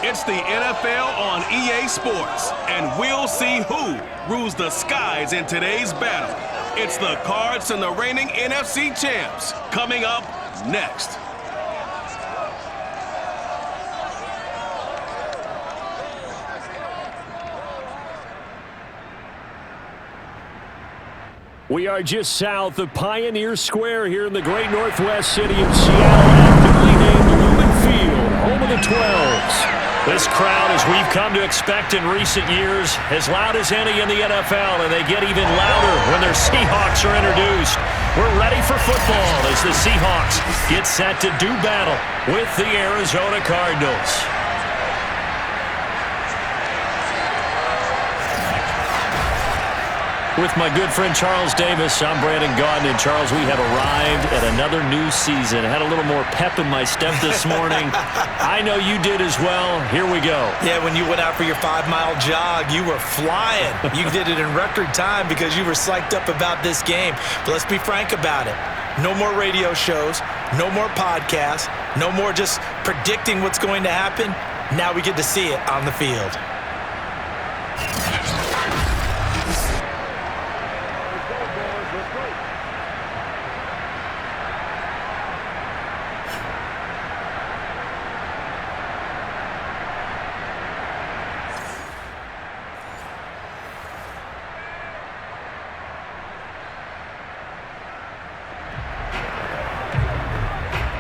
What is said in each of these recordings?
It's the NFL on EA Sports, and we'll see who rules the skies in today's battle. It's the Cards and the reigning NFC champs coming up next. We are just south of Pioneer Square here in the great northwest city of Seattle at newly named Lumen Field, home of the 12s. This crowd, as we've come to expect in recent years, as loud as any in the NFL, and they get even louder when their Seahawks are introduced. We're ready for football as the Seahawks get set to do battle with the Arizona Cardinals. With my good friend Charles Davis, I'm Brandon Gaudin. And Charles, we have arrived at another new season. I had a little more pep in my step this morning. I know you did as well. Here we go. Yeah, when you went out for your 5-mile jog, you were flying. You did it in record time because you were psyched up about this game. But let's be frank about it. No more radio shows, no more podcasts, no more just predicting what's going to happen. Now we get to see it on the field.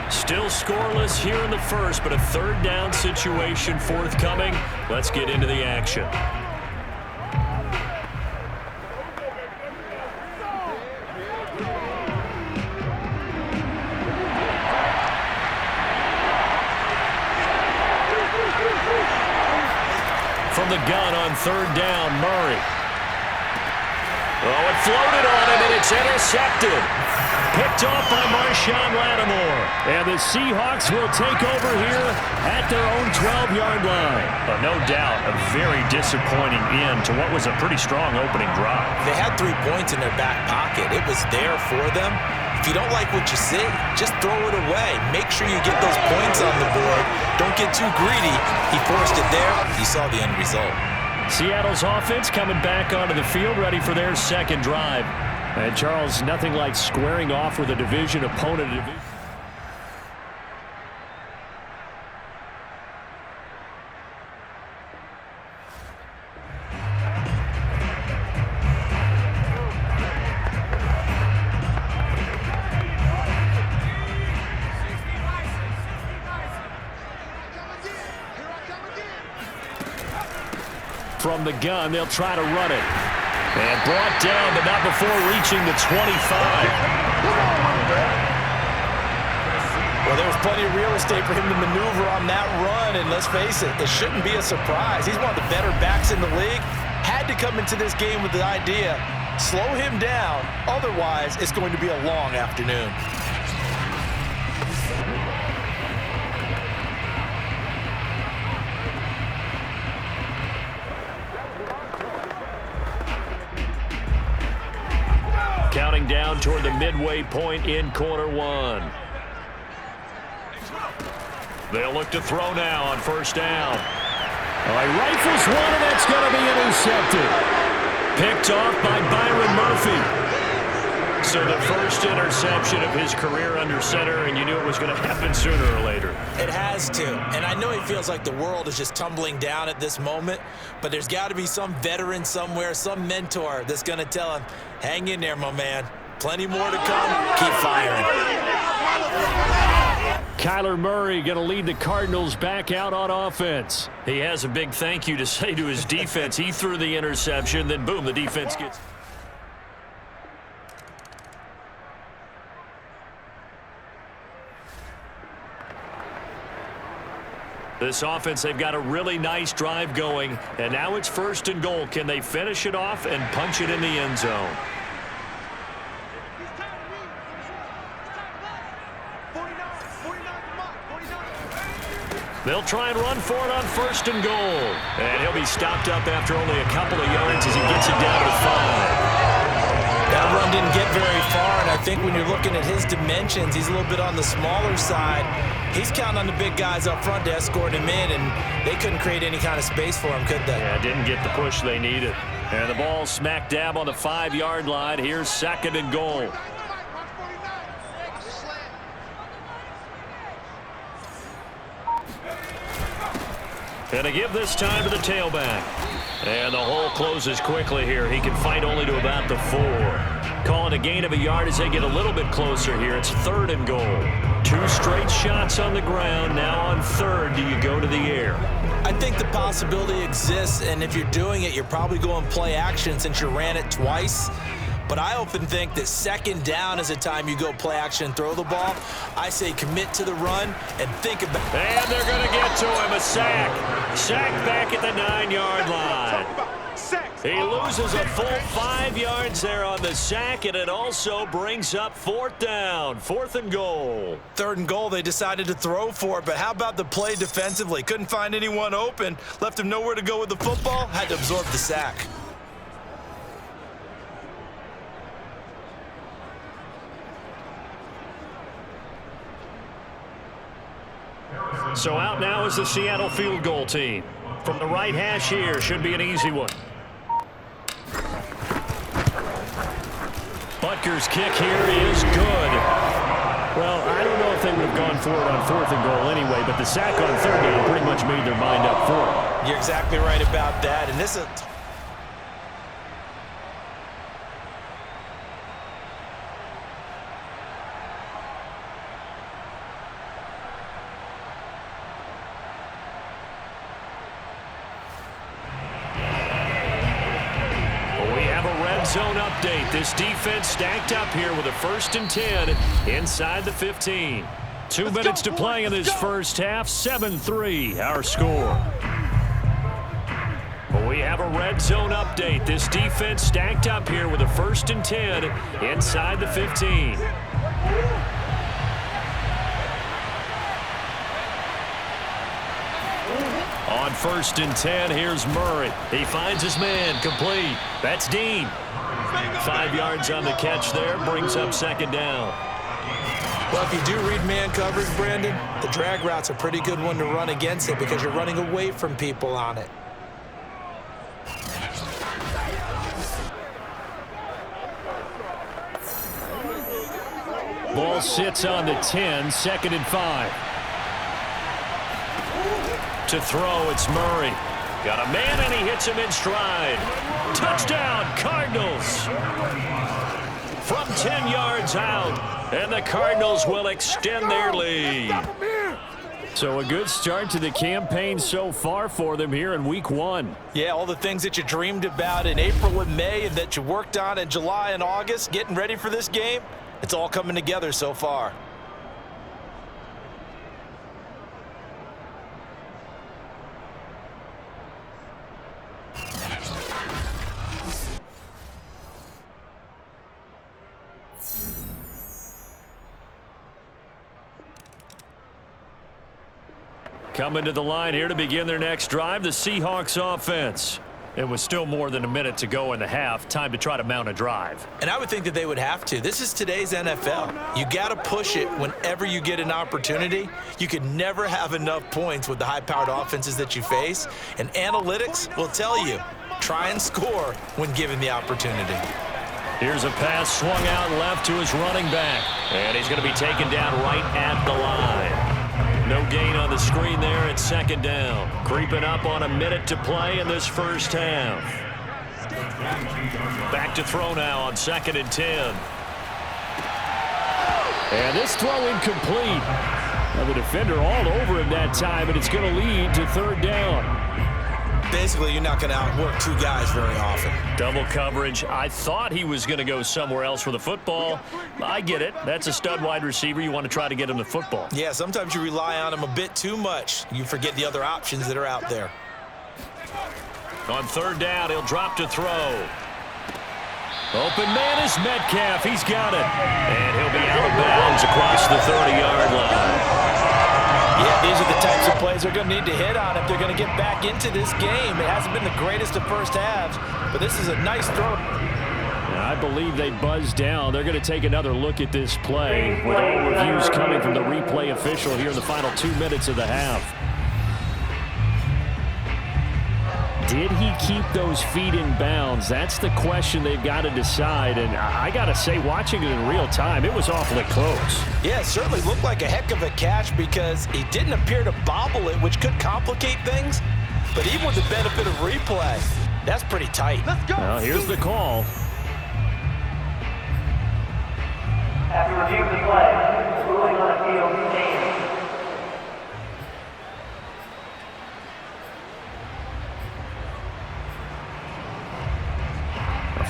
Still scoreless here in the first, but a third down situation forthcoming. Let's get into the action. From the gun on third down, Murray. Oh, it floated on him, and it's intercepted. Picked off by Marshawn Lattimore. And the Seahawks will take over here at their own 12-yard line. But no doubt, a very disappointing end to what was a pretty strong opening drive. They had 3 points in their back pocket. It was there for them. If you don't like what you see, just throw it away. Make sure you get those points on the board. Don't get too greedy. He forced it there. You saw the end result. Seattle's offense coming back onto the field, ready for their second drive. And Charles, nothing like squaring off with a division opponent. From the gun, they'll try to run it. And brought down, but not before reaching the 25. Well, there was plenty of real estate for him to maneuver on that run, and let's face it, it shouldn't be a surprise. He's one of the better backs in the league. Had to come into this game with the idea, slow him down, otherwise it's going to be a long afternoon. Counting down toward the midway point in quarter one. They'll look to throw now on first down. He rifles one, and that's going to be intercepted. Picked off by Byron Murphy. So the first interception of his career under center, and you knew it was going to happen sooner or later. It has to, and I know he feels like the world is just tumbling down at this moment, but there's got to be some veteran somewhere, some mentor that's going to tell him, hang in there, my man. Plenty more to come. Keep firing. Kyler Murray going to lead the Cardinals back out on offense. He has a big thank you to say to his defense. He threw the interception, then boom, the defense gets... This offense, they've got a really nice drive going, and now it's first and goal. Can they finish it off and punch it in the end zone? They'll try and run for it on first and goal. And he'll be stopped up after only a couple of yards as he gets it down to the 5. That run didn't get very far, and I think when you're looking at his dimensions, he's a little bit on the smaller side. He's counting on the big guys up front to escort him in, and they couldn't create any kind of space for him, could they? Yeah, didn't get the push they needed. And the ball smack dab on the 5-yard line. Here's 2nd and goal. And to give this time to the tailback. And the hole closes quickly here. He can fight only to about the 4. Calling a gain of a yard as they get a little bit closer here. It's 3rd and goal. 2 straight shots on the ground. Now on 3rd, do you go to the air? I think the possibility exists, and if you're doing it, you're probably going play action since you ran it twice. But I often think that 2nd down is the time you go play action and throw the ball. I say commit to the run and think about it. And they're going to get to him. A sack. Sack back at the 9-yard line. He loses a full 5 yards there on the sack, and it also brings up 4th down. 4th and goal. 3rd and goal, they decided to throw for it, but how about the play defensively? Couldn't find anyone open, left him nowhere to go with the football, had to absorb the sack. So out now is the Seattle field goal team. From the right hash here, should be an easy one. Butker's kick here is good. Well, I don't know if they would have gone for it on 4th and goal anyway, but the sack on 3rd down pretty much made their mind up for it. You're exactly right about that, and this is... Zone update. This defense stacked up here with a 1st and 10 inside the 15. 2 minutes to play in this first half. 7-3 our score. We have a red zone update. This defense stacked up here with a 1st and 10 inside the 15. On 1st and 10, here's Murray. He finds his man, complete. That's Dean. 5 yards on the catch there, brings up 2nd down. Well, if you do read man coverage, Brandon, the drag route's a pretty good one to run against it because you're running away from people on it. Ball sits on the 10, 2nd and 5. To throw, it's Murray. Got a man, and he hits him in stride. Touchdown, Cardinals. From 10 yards out, and the Cardinals will extend their lead. So a good start to the campaign so far for them here in week 1. Yeah, all the things that you dreamed about in April and May and that you worked on in July and August, getting ready for this game, it's all coming together so far. Coming to the line here to begin their next drive, the Seahawks offense. It was still more than a minute to go in the half. Time to try to mount a drive. And I would think that they would have to. This is today's NFL. You got to push it whenever you get an opportunity. You can never have enough points with the high-powered offenses that you face. And analytics will tell you, try and score when given the opportunity. Here's a pass swung out left to his running back. And he's going to be taken down right at the line. No gain on the screen there at 2nd down. Creeping up on a minute to play in this first half. Back to throw now on 2nd and 10. And this throw incomplete. Now the defender all over him that time, and it's going to lead to 3rd down. Basically, you're not going to outwork 2 guys very often. Double coverage. I thought he was going to go somewhere else for the football. I get it. That's a stud wide receiver. You want to try to get him the football. Yeah, sometimes you rely on him a bit too much. You forget the other options that are out there. On 3rd down, he'll drop to throw. Open man is Metcalf. He's got it. And he'll be out of bounds across the 30-yard line. Yeah, these are the types of plays they're going to need to hit on if they're going to get back into this game. It hasn't been the greatest of first halves, but this is a nice throw. And I believe they buzzed down. They're going to take another look at this play with all reviews coming from the replay official here in the final 2 minutes of the half. Did he keep those feet in bounds? That's the question they've got to decide. And I got to say, watching it in real time, it was awfully close. Yeah, it certainly looked like a heck of a catch because he didn't appear to bobble it, which could complicate things. But even with the benefit of replay, that's pretty tight. Let's go. Well, here's the call. After reviewing the play, ruling on appeal contained.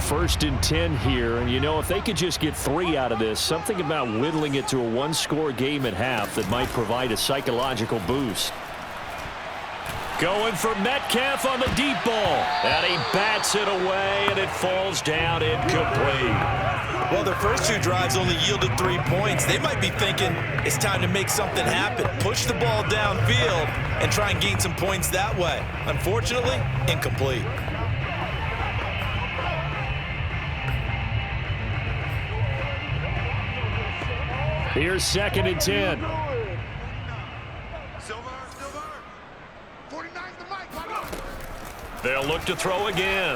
First and 10 here, and you know, if they could just get 3 out of this, something about whittling it to a one-score game at half that might provide a psychological boost. Going for Metcalf on the deep ball, and he bats it away, and it falls down incomplete. Well, their first 2 drives only yielded 3 points. They might be thinking it's time to make something happen. Push the ball downfield and try and gain some points that way. Unfortunately, incomplete. Here's 2nd and 10. They'll look to throw again.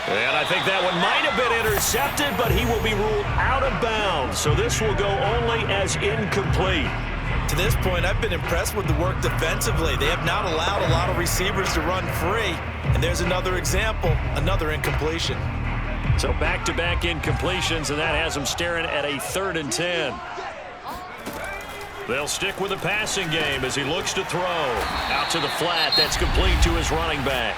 And I think that one might have been intercepted, but he will be ruled out of bounds. So this will go only as incomplete. To this point, I've been impressed with the work defensively. They have not allowed a lot of receivers to run free. And there's another example, another incompletion. So back-to-back incompletions, and that has them staring at a 3rd and 10. They'll stick with the passing game as he looks to throw. Out to the flat. That's complete to his running back.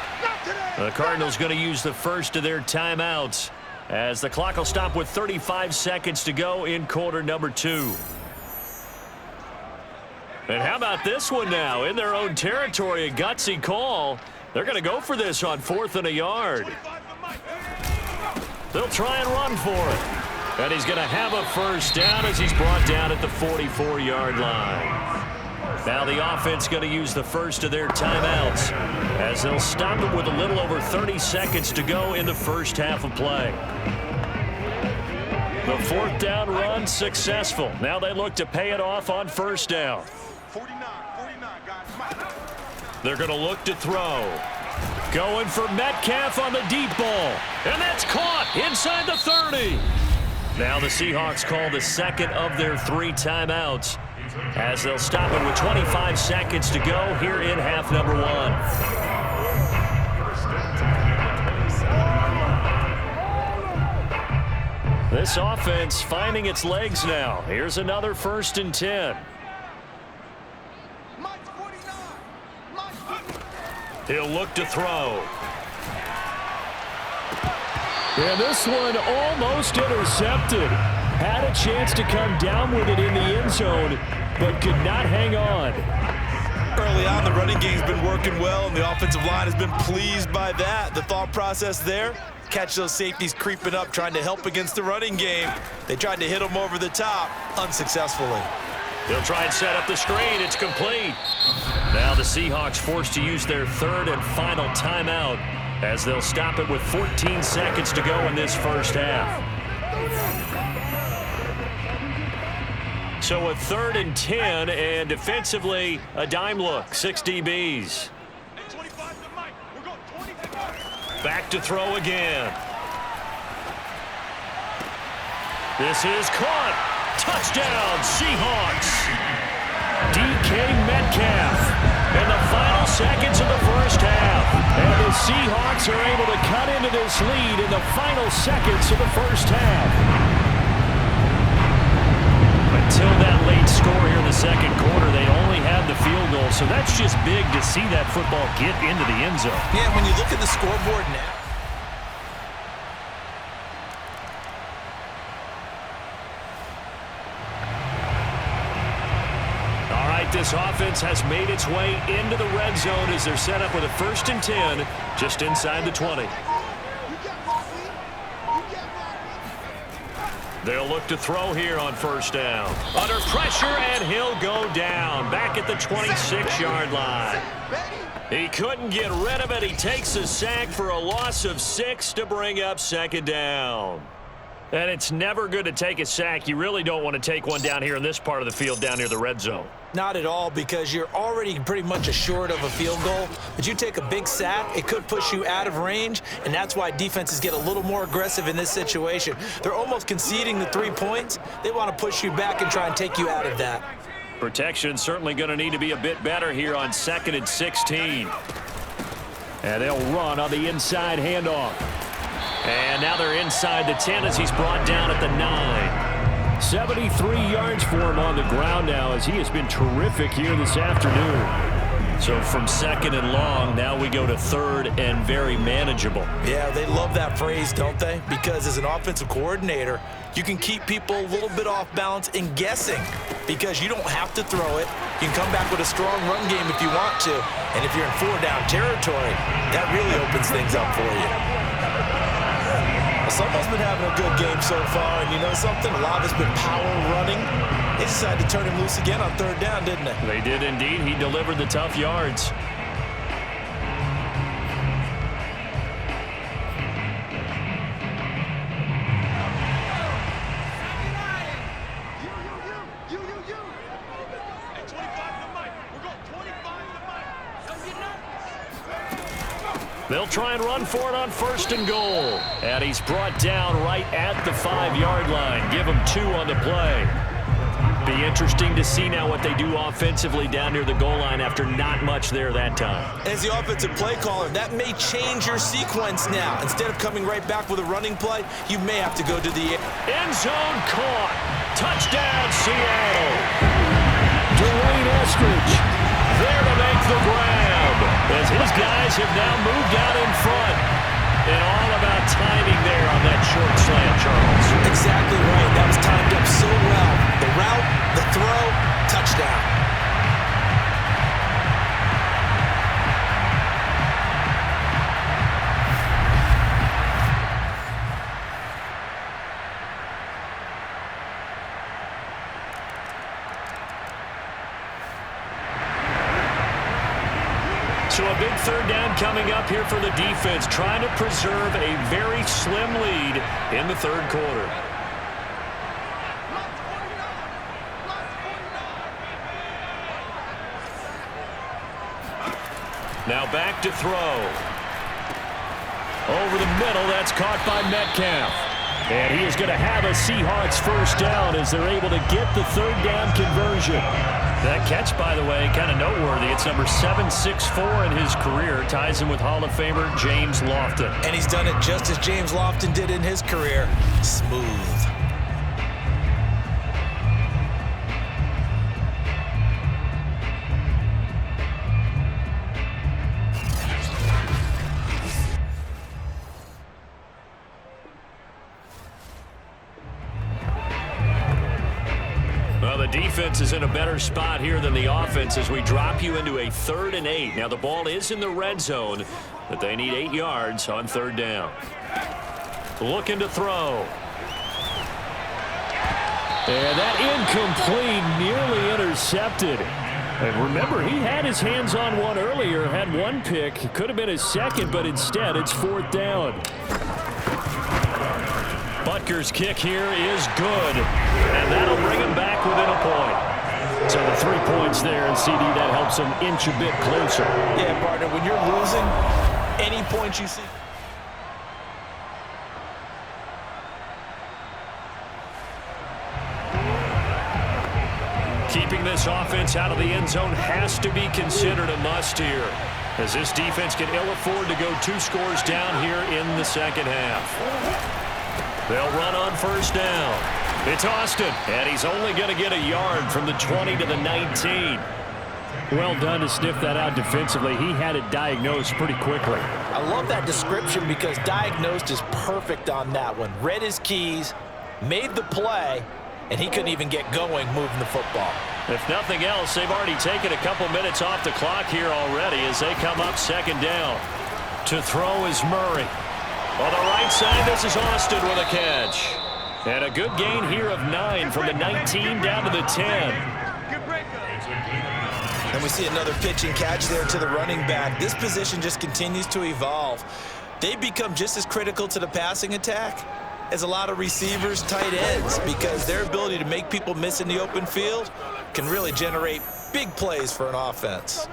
The Cardinals going to use the first of their timeouts as the clock will stop with 35 seconds to go in quarter number 2. And how about this one now? In their own territory, a gutsy call. They're going to go for this on 4th and a yard. They'll try and run for it. And he's going to have a first down as he's brought down at the 44-yard line. Now the offense going to use the first of their timeouts as they'll stop it with a little over 30 seconds to go in the first half of play. The 4th down run successful. Now they look to pay it off on 1st down. 49, guys. They're going to look to throw. Going for Metcalf on the deep ball. And that's caught inside the 30. Now the Seahawks call the second of their 3 timeouts as they'll stop it with 25 seconds to go here in half number 1. This offense finding its legs now. Here's another 1st and 10. He'll look to throw. And this one almost intercepted. Had a chance to come down with it in the end zone, but could not hang on. Early on, the running game's been working well, and the offensive line has been pleased by that. The thought process there, catch those safeties creeping up, trying to help against the running game. They tried to hit them over the top, unsuccessfully. They'll try and set up the screen. It's complete. Now the Seahawks forced to use their 3rd and final timeout as they'll stop it with 14 seconds to go in this first half. So a 3rd and 10, and defensively a dime look, 6 DBs. Back to throw again. This is caught. Touchdown, Seahawks. DK Metcalf in the final seconds of the first half. And the Seahawks are able to cut into this lead in the final seconds of the first half. Until that late score here in the second quarter, they only had the field goal. So that's just big to see that football get into the end zone. Yeah, when you look at the scoreboard now. This offense has made its way into the red zone as they're set up with a 1st and 10 just inside the 20. They'll look to throw here on first down. Under pressure, and he'll go down. Back at the 26-yard line. He couldn't get rid of it. He takes a sack for a loss of 6 to bring up second down. And it's never good to take a sack. You really don't want to take one down here in this part of the field down near the red zone. Not at all, because you're already pretty much assured of a field goal. But you take a big sack, it could push you out of range, and that's why defenses get a little more aggressive in this situation. They're almost conceding the 3 points. They want to push you back and try and take you out of that. Protection certainly going to need to be a bit better here on 2nd and 16. And they'll run on the inside handoff. And now they're inside the 10 as he's brought down at the 9. 73 yards for him on the ground now as he has been terrific here this afternoon. So from 2nd and long, now we go to 3rd and very manageable. Yeah, they love that phrase, don't they? Because as an offensive coordinator, you can keep people a little bit off balance and guessing because you don't have to throw it. You can come back with a strong run game if you want to. And if you're in 4-down territory, that really opens things up for you. Someone's been having a good game so far, and you know something? A lot of it's been power running. They decided to turn him loose again on 3rd down, didn't they? They did indeed. He delivered the tough yards. They'll try and run for it on 1st and goal. And he's brought down right at the 5-yard line. Give him 2 on the play. Be interesting to see now what they do offensively down near the goal line after not much there that time. As the offensive play caller, that may change your sequence now. Instead of coming right back with a running play, you may have to go to the end zone. Caught. Touchdown, Seattle. Dwayne Eskridge there to make the grab. As his guys have now moved out in front. And all about timing there on that short slant, Charles. Exactly right. That was timed up so well. The route, the throw, touchdown. So a big 3rd down coming up here for the defense, trying to preserve a very slim lead in the 3rd quarter. Now back to throw. Over the middle, that's caught by Metcalf. And he is going to have a Seahawks 1st down as they're able to get the 3rd down conversion. That catch, by the way, kind of noteworthy. It's number 764 in his career. Ties him with Hall of Famer James Lofton. And he's done it just as James Lofton did in his career. Smooth. Well, the defense is in a better spot here than the offense as we drop you into a 3rd and 8. Now, the ball is in the red zone, but they need 8 yards on 3rd down. Looking to throw. And that incomplete, nearly intercepted. And remember, he had his hands on one earlier, had one pick. It could have been his 2nd, but instead it's 4th down. Butker's kick here is good, and that'll bring him back within a point. So the 3 points there, and CD, that helps him inch a bit closer. Yeah, partner, when you're losing, any points you see. Keeping this offense out of the end zone has to be considered a must here, as this defense can ill afford to go 2 scores down here in the 2nd half. They'll run on 1st down. It's Austin, and he's only going to get a yard from the 20 to the 19. Well done to sniff that out defensively. He had it diagnosed pretty quickly. I love that description because diagnosed is perfect on that one. Read his keys, made the play, and he couldn't even get going moving the football. If nothing else, they've already taken a couple minutes off the clock here already as they come up 2nd down. To throw is Murray. On the right side, this is Austin with a catch. And a good gain here of 9 from the 19 down to the 10. And we see another pitch and catch there to the running back. This position just continues to evolve. They become just as critical to the passing attack as a lot of receivers, tight ends, because their ability to make people miss in the open field can really generate big plays for an offense.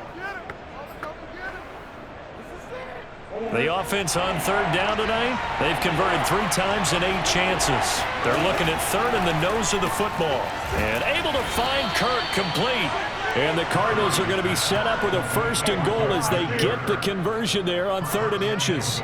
The offense on third down tonight, they've converted 3 times in 8 chances. They're looking at third in the nose of the football. And able to find Kirk complete. And the Cardinals are going to be set up with a 1st and goal as they get the conversion there on 3rd and inches.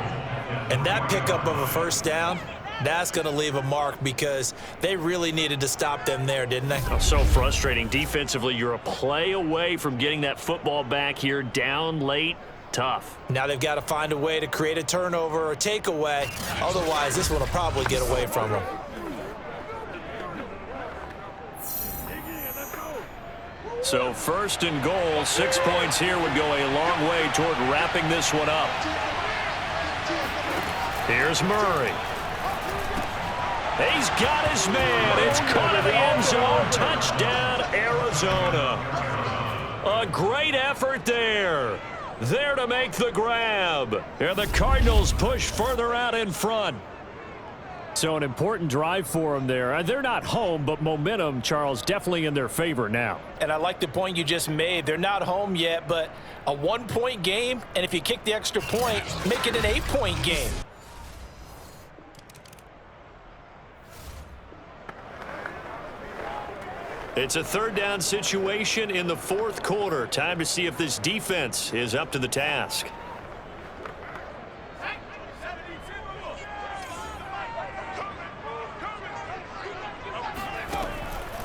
And that pickup of a 1st down, that's going to leave a mark because they really needed to stop them there, didn't they? So frustrating. Defensively, you're a play away from getting that football back here down late. Tough. Now they've got to find a way to create a turnover or takeaway. Otherwise, this one will probably get away from them. So 1st and goal, 6 points here would go a long way toward wrapping this one up. Here's Murray. He's got his man. It's caught in the end zone. Touchdown, Arizona. A great effort there. There to make the grab. And the Cardinals push further out in front. So an important drive for them there. They're not home, but momentum, Charles, definitely in their favor now. And I like the point you just made. They're not home yet, but a 1-point game, and if you kick the extra point, make it an 8-point game. It's a 3rd down situation in the 4th quarter. Time to see if this defense is up to the task.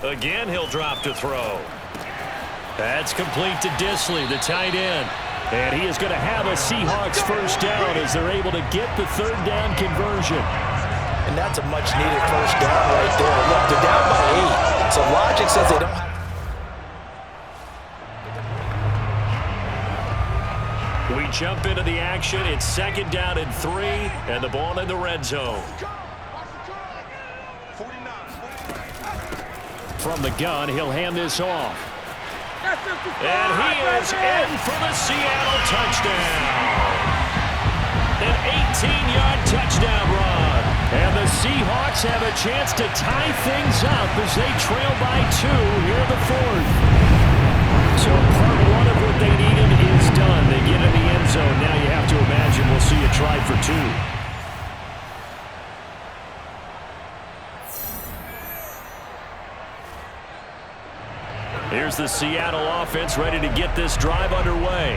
Again, he'll drop to throw. That's complete to Disley, the tight end. And he is going to have a Seahawks 1st down as they're able to get the 3rd down conversion. And that's a much-needed 1st down right there. Look, they're down by 8. So logic says they don't have... We jump into the action. It's 2nd down and 3, and the ball in the red zone. From the gun, he'll hand this off. And he is in for the Seattle touchdown. An 18-yard touchdown run. And the Seahawks have a chance to tie things up as they trail by 2 here in the 4th. So part 1 of what they needed is done. They get in the end zone. Now you have to imagine we'll see a try for 2. Here's the Seattle offense ready to get this drive underway.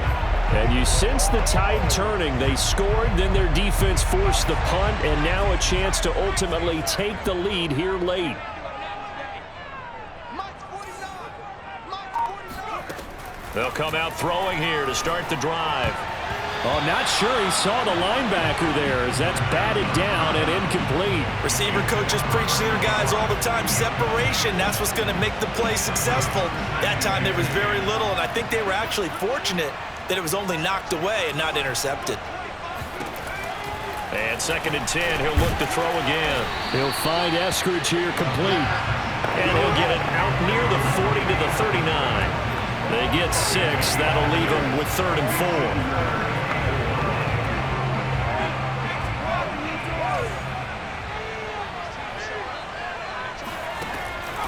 And you sense the tide turning. They scored, then their defense forced the punt, and now a chance to ultimately take the lead here late. They'll come out throwing here to start the drive. Oh, not sure he saw the linebacker there as that's batted down and incomplete. Receiver coaches preach to their guys all the time. Separation, that's what's going to make the play successful. That time there was very little, and I think they were actually fortunate that it was only knocked away and not intercepted. And 2nd and 10, he'll look to throw again. He'll find Eskridge here complete. And he'll get it out near the 40 to the 39. They get 6. That'll leave them with 3rd and 4.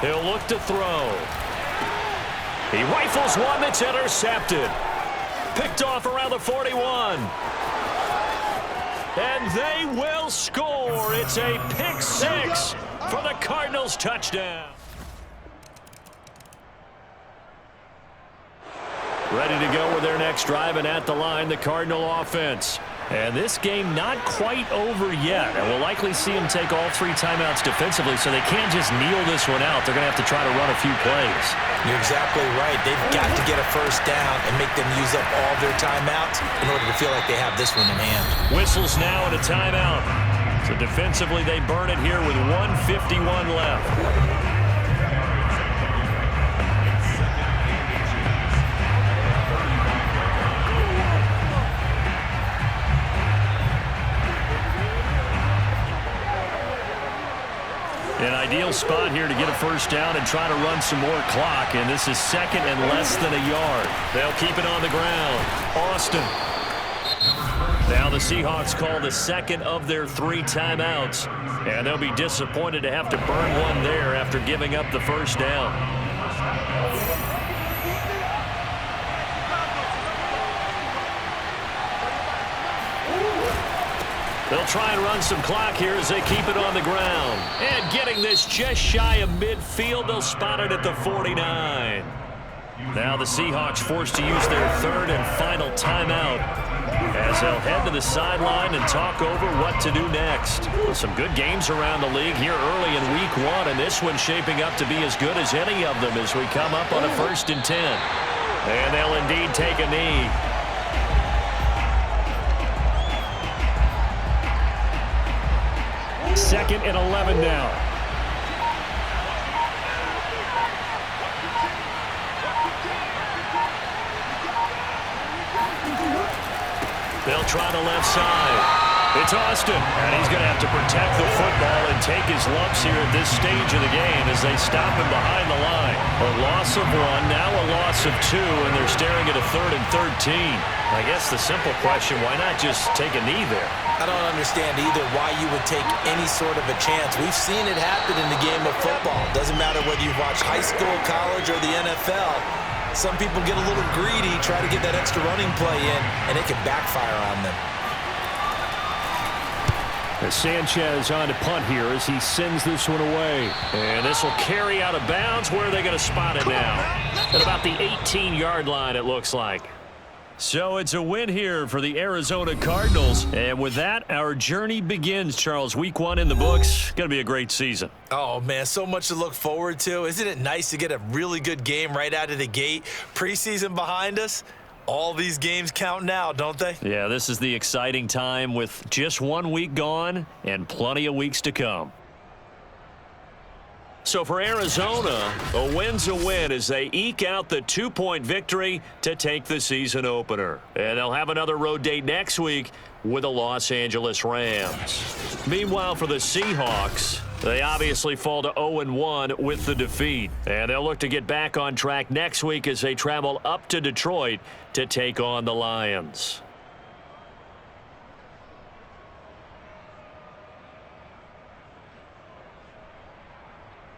He'll look to throw. He rifles one that's intercepted. Picked off around the 41. And they will score. It's a pick 6 for the Cardinals touchdown. Ready to go with their next drive, and at the line, the Cardinal offense. And this game not quite over yet. And we'll likely see them take all 3 timeouts defensively, so they can't just kneel this one out. They're going to have to try to run a few plays. You're exactly right. They've got to get a 1st down and make them use up all their timeouts in order to feel like they have this one in hand. Whistles now and a timeout. So defensively, they burn it here with 1:51 left. And Ideal spot here to get a first down and try to run some more clock, and this is second and less than a yard. They'll keep it on the ground. Austin. Now the Seahawks call the second of their 3 timeouts, and they'll be disappointed to have to burn one there after giving up the first down. They'll try and run some clock here as they keep it on the ground. And getting this just shy of midfield, they'll spot it at the 49. Now the Seahawks forced to use their 3rd and final timeout as they'll head to the sideline and talk over what to do next. Some good games around the league here early in week 1, and this one's shaping up to be as good as any of them as we come up on a 1st and 10. And they'll indeed take a knee. Second and 11 now. They'll try the left side. It's Austin, and he's going to have to protect the football and take his lumps here at this stage of the game as they stop him behind the line. A loss of 1, now a loss of 2, and they're staring at a 3rd and 13. I guess the simple question, why not just take a knee there? I don't understand either why you would take any sort of a chance. We've seen it happen in the game of football. Doesn't matter whether you've watched high school, college, or the NFL. Some people get a little greedy, try to get that extra running play in, and it can backfire on them. As Sanchez on to punt here as he sends this one away. And this will carry out of bounds. Where are they going to spot it now? At about the 18-yard line, it looks like. So it's a win here for the Arizona Cardinals. And with that, our journey begins, Charles. Week 1 in the books. Going to be a great season. Oh, man, so much to look forward to. Isn't it nice to get a really good game right out of the gate? Preseason behind us. All these games count now, don't they? Yeah, this is the exciting time with just 1 week gone and plenty of weeks to come. So for Arizona, a win's a win as they eke out the 2-point victory to take the season opener. And they'll have another road date next week with the Los Angeles Rams. Meanwhile, for the Seahawks, they obviously fall to 0-1 with the defeat. And they'll look to get back on track next week as they travel up to Detroit to take on the Lions.